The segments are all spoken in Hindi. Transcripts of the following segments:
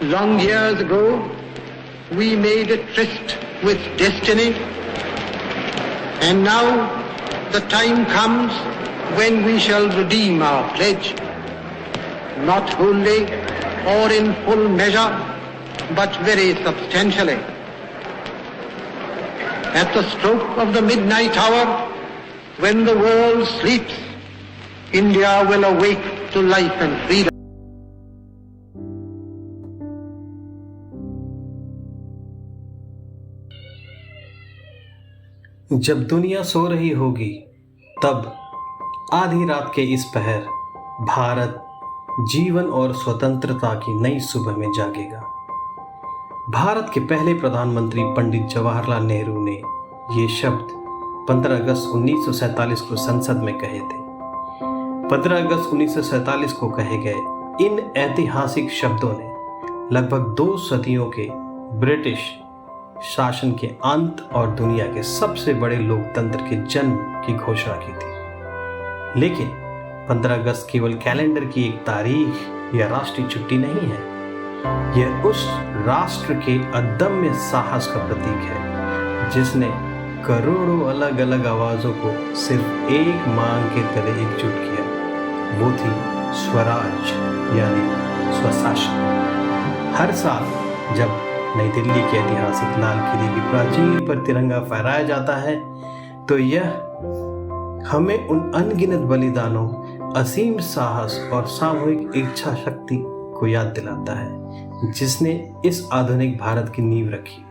Long years ago, we made a tryst with destiny, and now the time comes when we shall redeem our pledge, not wholly or in full measure, but very substantially. At the stroke of the midnight hour, when the world sleeps, India will awake to life and freedom. जब दुनिया सो रही होगी तब आधी रात के इस पहर भारत जीवन और स्वतंत्रता की नई सुबह में जागेगा। भारत के पहले प्रधानमंत्री पंडित जवाहरलाल नेहरू ने ये शब्द 15 अगस्त 1947 को संसद में कहे थे। 15 अगस्त 1947 को कहे गए इन ऐतिहासिक शब्दों ने लगभग 2 सदियों के ब्रिटिश शासन के अंत और दुनिया के सबसे बड़े लोकतंत्र के जन्म की घोषणा की थी। लेकिन 15 अगस्त केवल कैलेंडर की एक तारीख या राष्ट्रीय छुट्टी नहीं है। यह उस राष्ट्र के अदम्य साहस का प्रतीक है जिसने करोड़ों अलग अलग आवाजों को सिर्फ एक मांग के तले एकजुट किया। वो थी स्वराज यानी स्वशासन। हर साल जब नई दिल्ली के ऐतिहासिक लाल किले की प्राचीर पर तिरंगा फहराया जाता है तो यह हमें उन अनगिनत बलिदानों, असीम साहस और सामूहिक इच्छा शक्ति को याद दिलाता है जिसने इस आधुनिक भारत की नींव रखी।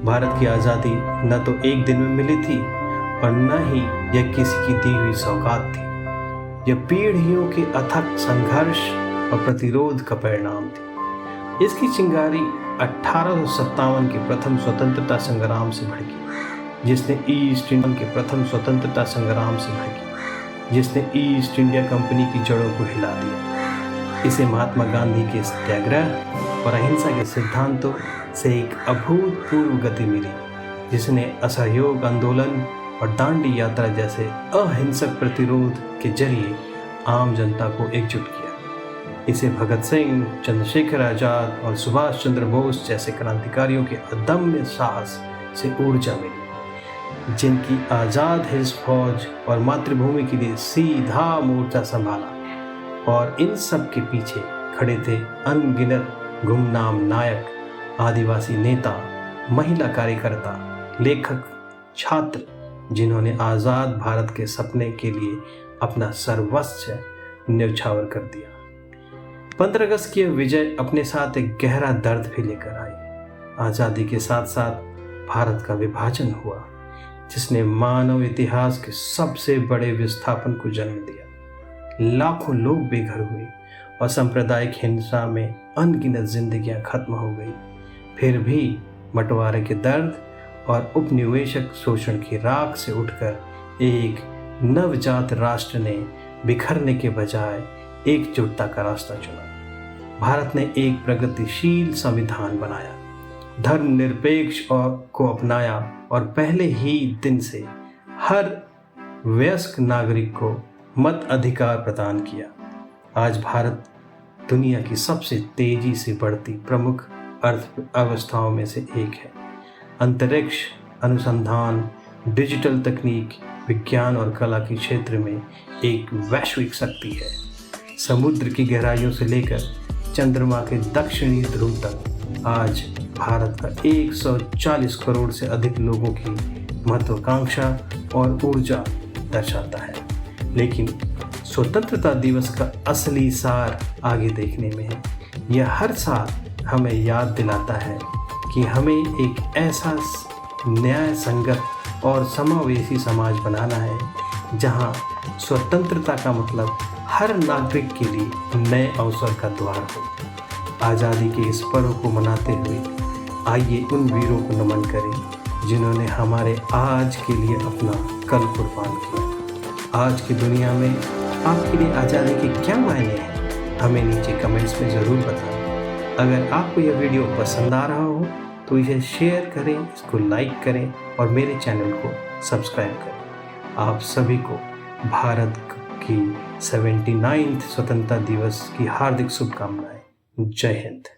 भारत की आज़ादी न तो एक दिन में मिली थी और न ही यह किसी की दी हुई सौगात थी। यह पीढ़ियों के अथक संघर्ष और प्रतिरोध का परिणाम थी। इसकी चिंगारी 1857 के प्रथम स्वतंत्रता संग्राम से भड़की, जिसने ईस्ट इंडिया के प्रथम स्वतंत्रता संग्राम से भड़की, जिसने ईस्ट इंडिया कंपनी की जड़ों को हिला दिया। इसे महात्मा गांधी के सत्याग्रह और अहिंसा के सिद्धांतों से एक अभूतपूर्व गति मिली, जिसने असहयोग आंदोलन और दांडी यात्रा जैसे अहिंसक प्रतिरोध के जरिए आम जनता को एकजुट किया। इसे भगत सिंह, चंद्रशेखर आजाद और सुभाष चंद्र बोस जैसे क्रांतिकारियों के अदम्य साहस से ऊर्जा मिली, जिनकी आज़ाद हिंद फौज और मातृभूमि के लिए सीधा मोर्चा संभाला। और इन सब के पीछे खड़े थे अनगिनत गुमनाम नायक, आदिवासी नेता, महिला कार्यकर्ता, लेखक, छात्र, जिन्होंने आज़ाद भारत के सपने के लिए अपना सर्वस्व न्यौछावर कर दिया। 15 अगस्त की विजय अपने साथ एक गहरा दर्द भी लेकर आई। आज़ादी के साथ साथ भारत का विभाजन हुआ, जिसने मानव इतिहास के सबसे बड़े विस्थापन को जन्म दिया। लाखों लोग बेघर हुए और सांप्रदायिक हिंसा में अनगिनत जिंदगियां खत्म हो गई। फिर भी बंटवारे के दर्द और उपनिवेशक शोषण की राख से उठकर एक नवजात राष्ट्र ने बिखरने के बजाय एकजुटता का रास्ता चुना। भारत ने एक प्रगतिशील संविधान बनाया, धर्मनिरपेक्ष को अपनाया और पहले ही दिन से हर वयस्क नागरिक को मत अधिकार प्रदान किया। आज भारत दुनिया की सबसे तेजी से बढ़ती प्रमुख अर्थव्यवस्थाओं में से एक है। अंतरिक्ष, अनुसंधान, डिजिटल तकनीक, विज्ञान और कला के क्षेत्र में एक वैश्विक शक्ति है। समुद्र की गहराइयों से लेकर चंद्रमा के दक्षिणी ध्रुव तक आज भारत का 140 करोड़ से अधिक लोगों की महत्वाकांक्षा और ऊर्जा दर्शाता है। लेकिन स्वतंत्रता दिवस का असली सार आगे देखने में है। यह हर साल हमें याद दिलाता है कि हमें एक ऐसा न्याय संगत और समावेशी समाज बनाना है जहां स्वतंत्रता का मतलब हर नागरिक के लिए नए अवसर का द्वार हो। आज़ादी के इस पर्व को मनाते हुए आइए उन वीरों को नमन करें जिन्होंने हमारे आज के लिए अपना कल कुर्बान किया। आज की दुनिया में आपके लिए आज़ादी के क्या मायने हैं, हमें नीचे कमेंट्स में ज़रूर बताएं। अगर आपको यह वीडियो पसंद आ रहा हो तो इसे शेयर करें, इसको लाइक करें और मेरे चैनल को सब्सक्राइब करें। आप सभी को भारत की 79th स्वतंत्रता दिवस की हार्दिक शुभकामनाएं। जय हिंद।